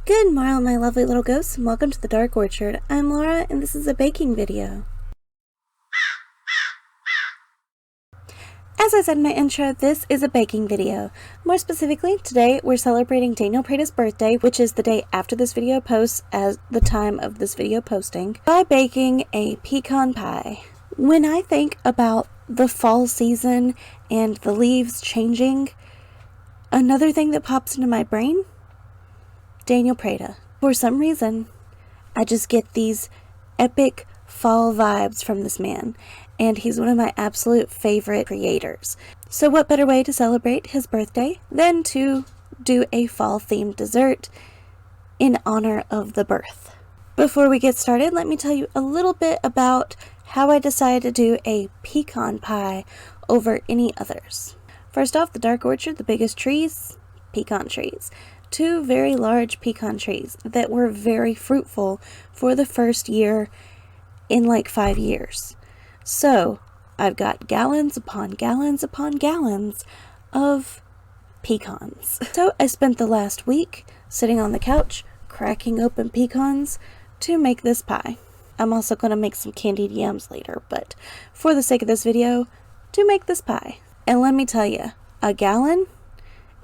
Good morning, my lovely little ghosts, and welcome to the Dark Orchard. I'm Laura, and this is a baking video. As I said in my intro, this is a baking video. More specifically, today we're celebrating Daniel Preda's birthday, which is the day after this video posts as the time of this video posting, by baking a pecan pie. When I think about the fall season and the leaves changing, another thing that pops into my brain, Daniel Preda. For some reason, I just get these epic fall vibes from this man, and he's one of my absolute favorite creators. So what better way to celebrate his birthday than to do a fall-themed dessert in honor of the birth. Before we get started, let me tell you a little bit about how I decided to do a pecan pie over any others. First off, the Dark Orchard, the biggest trees, pecan trees. 2 very large pecan trees that were very fruitful for the first year in like 5 years. So I've got gallons upon gallons upon gallons of pecans. So I spent the last week sitting on the couch cracking open pecans to make this pie. I'm also going to make some candied yams later, but for the sake of this video, to make this pie. And let me tell you, a gallon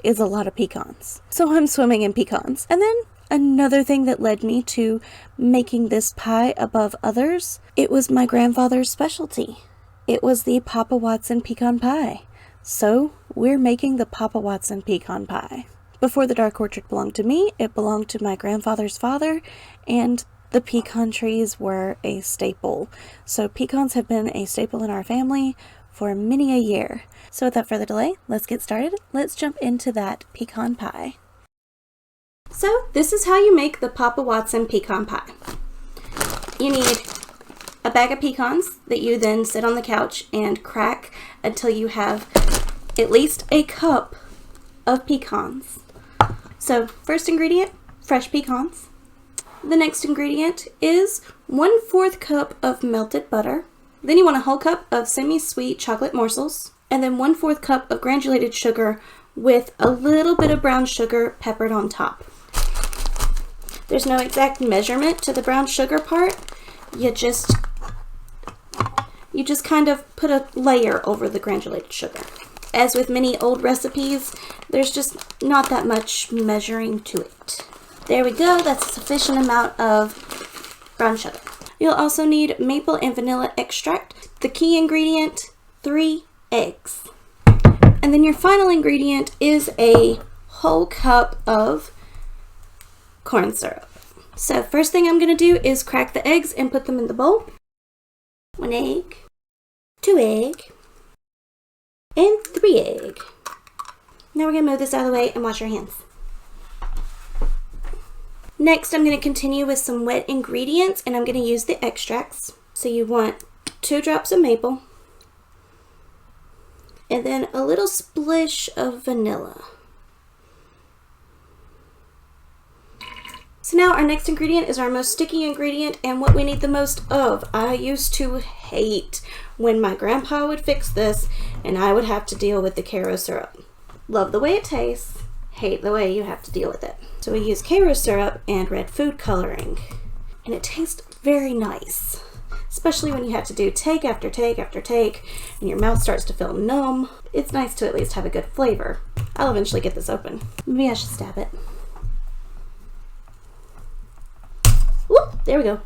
is a lot of pecans. So I'm swimming in pecans. And then another thing that led me to making this pie above others, it was my grandfather's specialty. It was the Papa Watson pecan pie. So we're making the Papa Watson pecan pie. Before the Dark Orchard belonged to me, it belonged to my grandfather's father, and the pecan trees were a staple. So pecans have been a staple in our family for many a year. So without further delay, let's get started. Let's jump into that pecan pie. So this is how you make the Papa Watson pecan pie. You need a bag of pecans that you then sit on the couch and crack until you have at least a cup of pecans. So first ingredient, fresh pecans. The next ingredient is 1/4 cup of melted butter. Then you want a whole cup of semi-sweet chocolate morsels, and then 1/4 cup of granulated sugar with a little bit of brown sugar peppered on top. There's no exact measurement to the brown sugar part. You just kind of put a layer over the granulated sugar. As with many old recipes, there's just not that much measuring to it. There we go, that's a sufficient amount of brown sugar. You'll also need maple and vanilla extract. The key ingredient, 3 eggs. And then your final ingredient is a whole cup of corn syrup. So first thing I'm going to do is crack the eggs and put them in the bowl. 1 egg, 2 egg, and 3 egg. Now we're going to move this out of the way and wash our hands. Next, I'm going to continue with some wet ingredients, and I'm going to use the extracts. So you want 2 drops of maple, and then a little splish of vanilla. So now our next ingredient is our most sticky ingredient and what we need the most of. I used to hate when my grandpa would fix this and I would have to deal with the Karo syrup. Love the way it tastes, hate the way you have to deal with it. So we use Karo syrup and red food coloring, and it tastes very nice, especially when you have to do take after take after take and your mouth starts to feel numb. It's nice to at least have a good flavor. I'll eventually get this open. Maybe I should stab it. Whoop, there we go.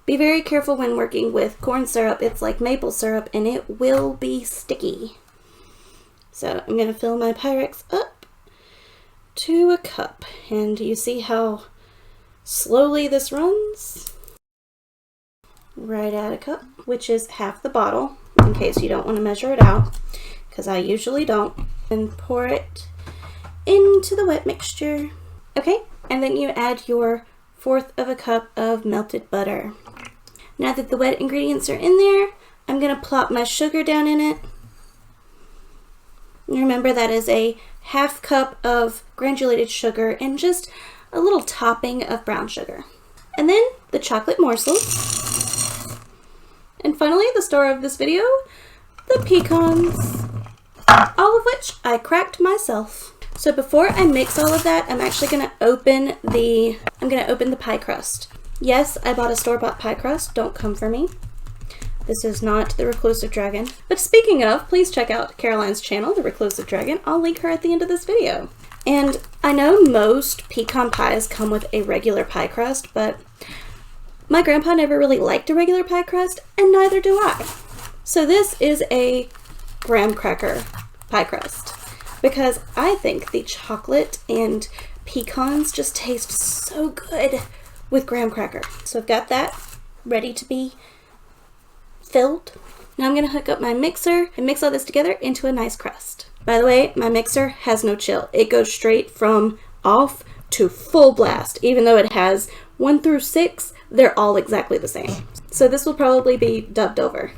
Be very careful when working with corn syrup. It's like maple syrup and it will be sticky. So I'm going to fill my Pyrex up to a cup, and you see how slowly this runs? Right at a cup, which is half the bottle, in case you don't want to measure it out, because I usually don't. And pour it into the wet mixture. Okay, and then you add your 1/4 cup of melted butter. Now that the wet ingredients are in there, I'm going to plop my sugar down in it. Remember, that is a 1/2 cup of granulated sugar and just a little topping of brown sugar. And then the chocolate morsels. And finally, the star of this video, the pecans, all of which I cracked myself. So before I mix all of that, I'm actually going to open the pie crust. Yes, I bought a store-bought pie crust. Don't come for me. This is not the Reclusive Dragon. But speaking of, please check out Caroline's channel, The Reclusive Dragon. I'll link her at the end of this video. And I know most pecan pies come with a regular pie crust, but my grandpa never really liked a regular pie crust, and neither do I. So this is a graham cracker pie crust, because I think the chocolate and pecans just taste so good with graham cracker. So I've got that ready to be filled. Now I'm going to hook up my mixer and mix all this together into a nice crust. By the way, my mixer has no chill. It goes straight from off to full blast. Even though it has 1 through 6, they're all exactly the same. So this will probably be dubbed over.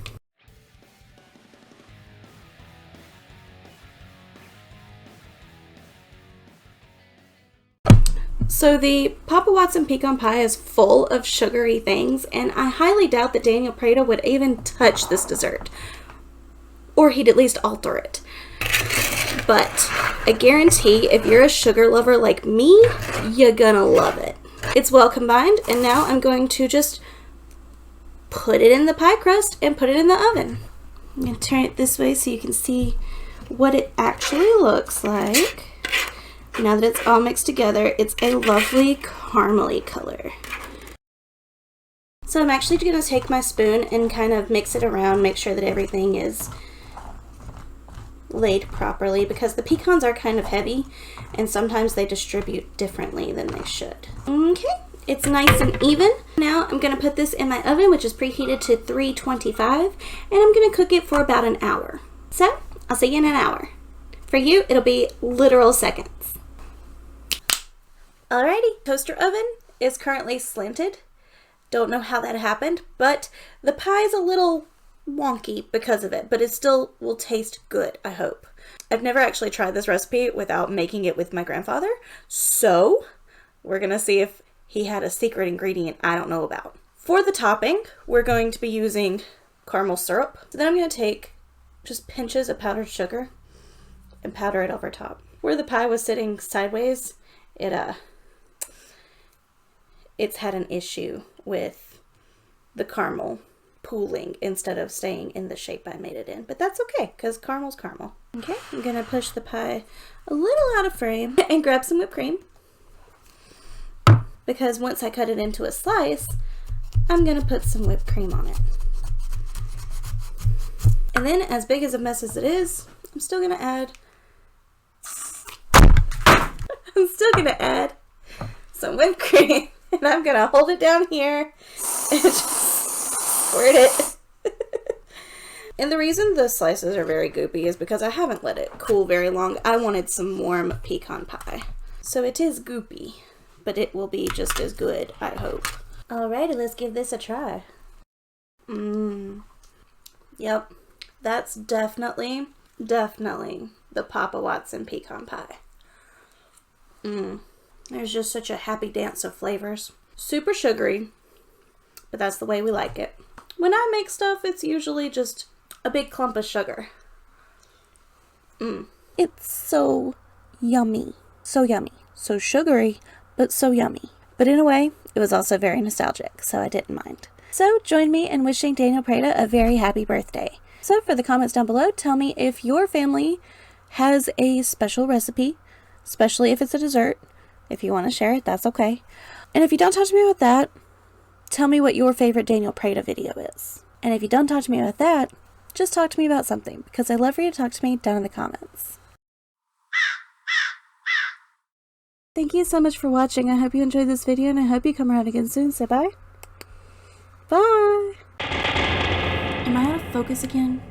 So the Papa Watson pecan pie is full of sugary things, and I highly doubt that Daniel Preda would even touch this dessert. Or he'd at least alter it. But I guarantee if you're a sugar lover like me, you're gonna love it. It's well combined, and now I'm going to just put it in the pie crust and put it in the oven. I'm going to turn it this way so you can see what it actually looks like. Now that it's all mixed together, it's a lovely caramely color. So I'm actually going to take my spoon and kind of mix it around, make sure that everything is laid properly, because the pecans are kind of heavy and sometimes they distribute differently than they should. Okay, it's nice and even. Now I'm going to put this in my oven, which is preheated to 325, and I'm going to cook it for about an hour. So I'll see you in an hour. For you, it'll be literal seconds. Alrighty, toaster oven is currently slanted. Don't know how that happened, but the pie is a little wonky because of it, but it still will taste good, I hope. I've never actually tried this recipe without making it with my grandfather, so we're gonna see if he had a secret ingredient I don't know about. For the topping, we're going to be using caramel syrup. So then I'm gonna take just pinches of powdered sugar and powder it over top. Where the pie was sitting sideways, it's had an issue with the caramel pooling instead of staying in the shape I made it in. But that's okay, because caramel's caramel. Okay, I'm going to push the pie a little out of frame and grab some whipped cream. Because once I cut it into a slice, I'm going to put some whipped cream on it. And then, as big as a mess as it is, I'm still going to add some whipped cream. And I'm going to hold it down here and just squirt it. And the reason the slices are very goopy is because I haven't let it cool very long. I wanted some warm pecan pie. So it is goopy, but it will be just as good, I hope. Alrighty, let's give this a try. Yep, that's definitely the Papa Watson pecan pie. There's just such a happy dance of flavors. Super sugary, but that's the way we like it. When I make stuff, it's usually just a big clump of sugar. It's so yummy. So yummy. So sugary, but so yummy. But in a way, it was also very nostalgic, so I didn't mind. So join me in wishing Daniel Preda a very happy birthday. So for the comments down below, tell me if your family has a special recipe, especially if it's a dessert. If you want to share it, that's okay. And if you don't talk to me about that, tell me what your favorite Daniel Preda video is. And if you don't talk to me about that, just talk to me about something, because I'd love for you to talk to me down in the comments. Thank you so much for watching. I hope you enjoyed this video, and I hope you come around again soon. Say bye. Bye. Am I out of focus again?